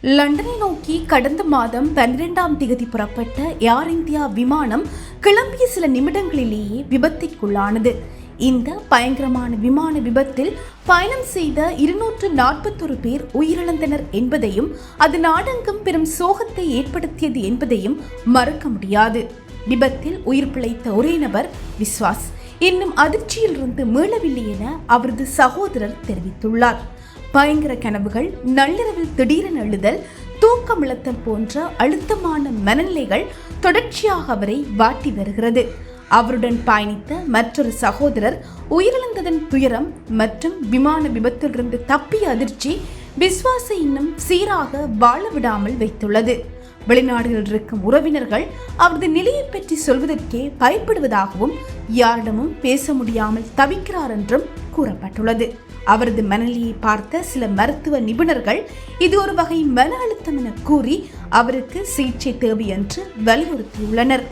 லண்டனை நோக்கி கடந்த மாதம் 12ஆம் தேதி புறப்பட்ட ஏர் இந்தியா விமானம் கிளம்பிய சில நிமிடங்களிலேயே விபத்திற்குள்ளானது. இந்த பயங்கரமான விமான விபத்தில் பயணம் செய்த 241 பேர் உயிரிழந்தனர் என்பதையும் அது நாடெங்கும் பெரும் சோகத்தை ஏற்படுத்தியது என்பதையும் மறுக்க முடியாது. விபத்தில் உயிர் பிழைத்த ஒரே நபர் விஸ்வாஸ் இன்னும் அதிர்ச்சியிலிருந்து மீளவில்லை என அவரது சகோதரர் தெரிவித்துள்ளார். பயங்கர கனவுகள், நள்ளிரவில் திடீரென எழுதல், தூக்கமிழத்தல் போன்ற அழுத்தமான மனநிலைகள் தொடர்ச்சியாக அவரை வாட்டி வருகிறது. அவருடன் பயணித்த மற்றொரு சகோதரர் உயிரிழந்ததன் துயரம் மற்றும் விமான விபத்திலிருந்து தப்பிய அதிர்ச்சி விஸ்வாசை இன்னும் சீராக வாழ விடாமல் வைத்துள்ளது. வெளிநாடுகளில் இருக்கும் உறவினர்கள் அவரது நிலையை பற்றி சொல்வதற்கே பயப்படுவதாகவும் யாரிடமும் பேச முடியாமல் தவிக்கிறார் என்றும் கூறப்பட்டுள்ளது. அவரது மனநிலையை பார்த்த சில மருத்துவ நிபுணர்கள் இது ஒரு வகை மன அழுத்தம் என கூறி அவருக்கு சிகிச்சை தேவை என்று வலியுறுத்தியுள்ளனர்.